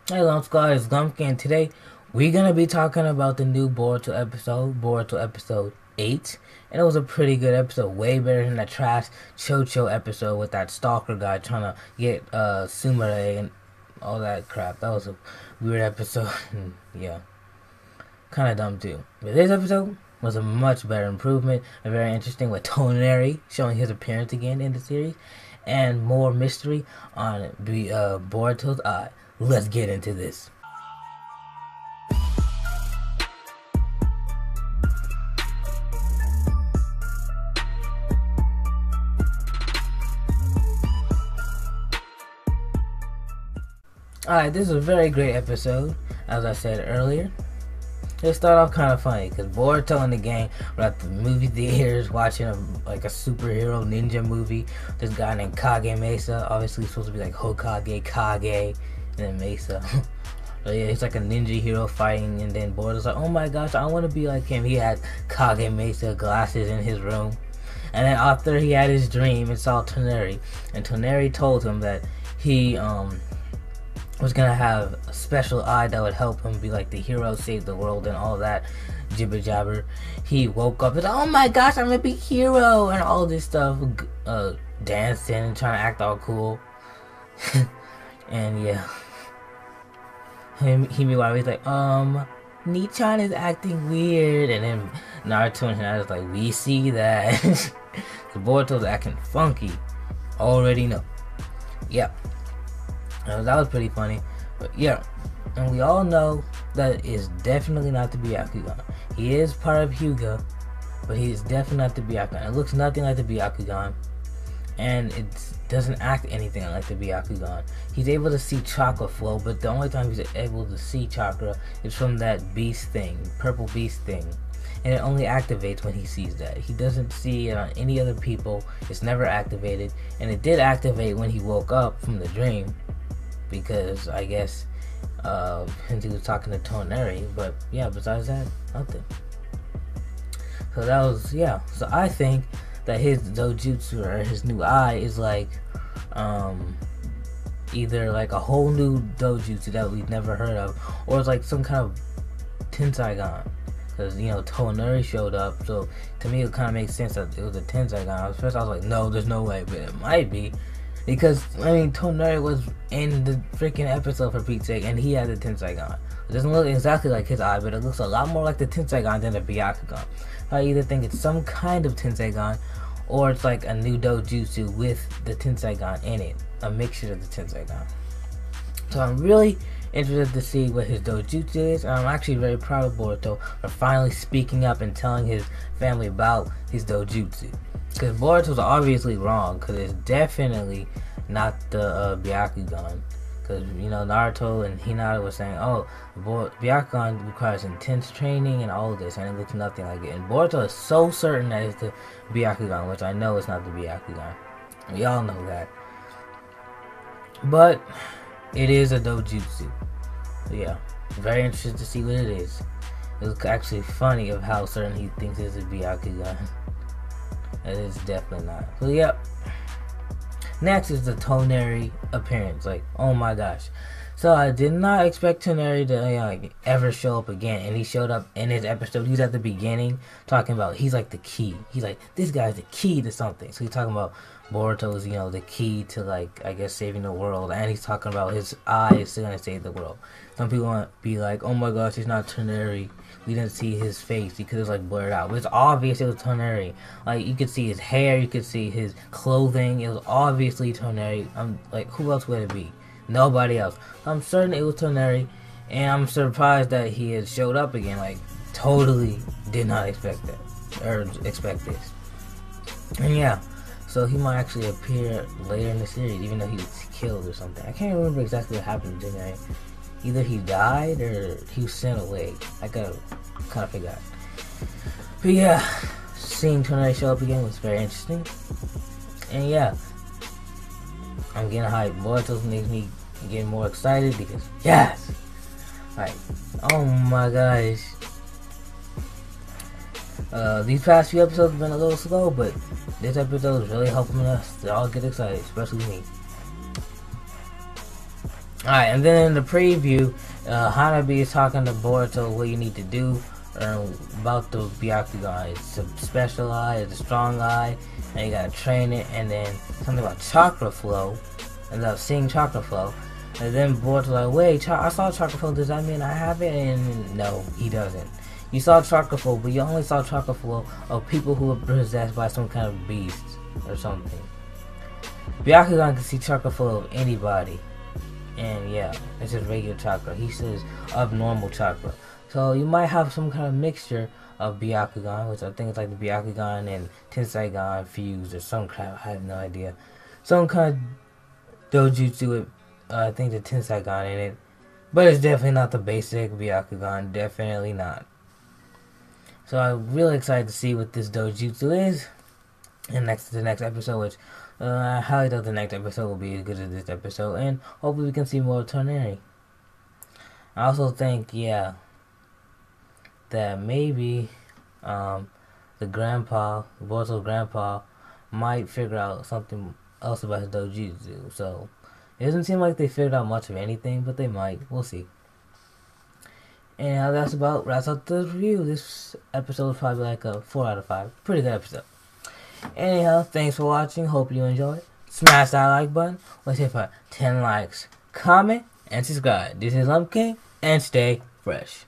Hey, Lump Squad, it's Gumpkin, and today we're gonna be talking about the new Boruto episode 8. And it was a pretty good episode, way better than that trash Chocho episode with that stalker guy trying to get Sumire and all that crap. That was a weird episode, and yeah, kind of dumb too. But this episode was a much better improvement, and very interesting with Toneri showing his appearance again in the series, and more mystery on Boruto's eye. Let's get into this. Alright, this is a very great episode, as I said earlier. It started off kind of funny because Boruto and the gang were at the movie theaters watching a superhero ninja movie. This guy named Kage Mesa, obviously supposed to be like Hokage, Kage, and then Mesa. But yeah, he's like a ninja hero fighting, and then Boruto's like, oh my gosh, I want to be like him. He had Kage Mesa glasses in his room. And then after he had his dream and saw Toneri, and Toneri told him that he was gonna have a special eye that would help him be like the hero, save the world, and all that jibber jabber. He woke up and said, "Oh my gosh, I'm a big hero," and all this stuff, dancing and trying to act all cool. And yeah, he meanwhile he's like, Nichan is acting weird, and then Naruto and Hinata is like, we see that. The Boruto's acting funky. Already know. Yeah. That was pretty funny, but yeah, and we all know that is definitely not the Byakugan. He is part of Hyuga, but he is definitely not the Byakugan. It looks nothing like the Byakugan, and it doesn't act anything like the Byakugan. He's able to see chakra flow, but the only time he's able to see chakra is from that beast thing, purple beast thing, and it only activates when he sees that. He doesn't see it on any other people. It's never activated, and it did activate when he woke up from the dream, because I guess since he was talking to Toneri, but yeah, besides that, nothing. So that was, yeah, so I think that his dojutsu or his new eye is like either like a whole new dojutsu that we've never heard of, or it's like some kind of TENSEIGAN, because you know Toneri showed up, so to me it kind of makes sense that it was a TENSEIGAN. At first I was like, no, there's no way, but it might be. Because, I mean, Toneri was in the freaking episode, for Pete's sake, and he had the TENSEIGAN. It doesn't look exactly like his eye, but it looks a lot more like the TENSEIGAN than the Byakugan. I either think it's some kind of TENSEIGAN, or it's like a new dojutsu with the TENSEIGAN in it. A mixture of the TENSEIGAN. So I'm really interested to see what his dojutsu is, and I'm actually very proud of Boruto for finally speaking up and telling his family about his dojutsu. Because Boruto's obviously wrong, because it's definitely not the Byakugan. Because, you know, Naruto and Hinata were saying, oh, Byakugan requires intense training and all of this, and it looks nothing like it. And Boruto is so certain that it's the Byakugan, which I know it's not the Byakugan. We all know that. But it is a dojutsu. So yeah, very interested to see what it is. It was actually funny of how certain he thinks it's a Byakugan. It is definitely not. So yep. Next is the Toneri appearance. Like, oh my gosh. So I did not expect Toneri to ever show up again, and he showed up in his episode. He's at the beginning talking about he's like the key. He's like, this guy's the key to something. So he's talking about Boruto's, you know, the key to, like, I guess saving the world, and he's talking about his eye is still gonna save the world. Some people want to be like, oh my gosh, he's not Toneri. We didn't see his face because it's like blurred out. But it's obvious it was Toneri. Like, you could see his hair, you could see his clothing. It was obviously Toneri. I'm like, who else would it be? Nobody else. I'm certain it was Toneri, and I'm surprised that he had showed up again. Like, totally did not expect that, or expect this. And yeah, so he might actually appear later in the series, even though he was killed or something. I can't remember exactly what happened to Toneri. Either he died or he was sent away. I kind of forgot. But yeah, seeing Toneri show up again was very interesting. And yeah, I'm getting hyped. Boruto makes me get more excited because yes! Like, oh my gosh. These past few episodes have been a little slow, but this episode is really helping us to all get excited, especially me. Alright, and then in the preview, Hanabi is talking to Boruto what you need to do about the Byakugan. It's a special eye, it's a strong eye, and you gotta train it, and then something about chakra flow, and seeing chakra flow. And then Boruto's like, wait, I saw chakra flow, does that mean I have it? And no, he doesn't. You saw chakra flow, but you only saw chakra flow of people who were possessed by some kind of beast or something. Byakugan can see chakra flow of anybody. And yeah, it's just regular chakra. He says abnormal chakra. So you might have some kind of mixture of Byakugan, which I think is like the Byakugan and TENSEIGAN fused or some crap. I have no idea. Some kind of dojutsu with I think the TENSEIGAN in it. But it's definitely not the basic Byakugan. Definitely not. So I'm really excited to see what this dojutsu is. And the next episode, which I highly doubt the next episode will be as good as this episode, and hopefully we can see more of TONERI. I also think, yeah, that maybe the Boruto's grandpa, might figure out something else about his dojutsu. So it doesn't seem like they figured out much of anything, but they might. We'll see. And that's about wraps up the review. This episode was probably like a 4 out of 5. Pretty good episode. Anyhow, thanks for watching. Hope you enjoyed. Smash that like button. Let's hit for 10 likes. Comment and subscribe. This is Lump King, and stay fresh.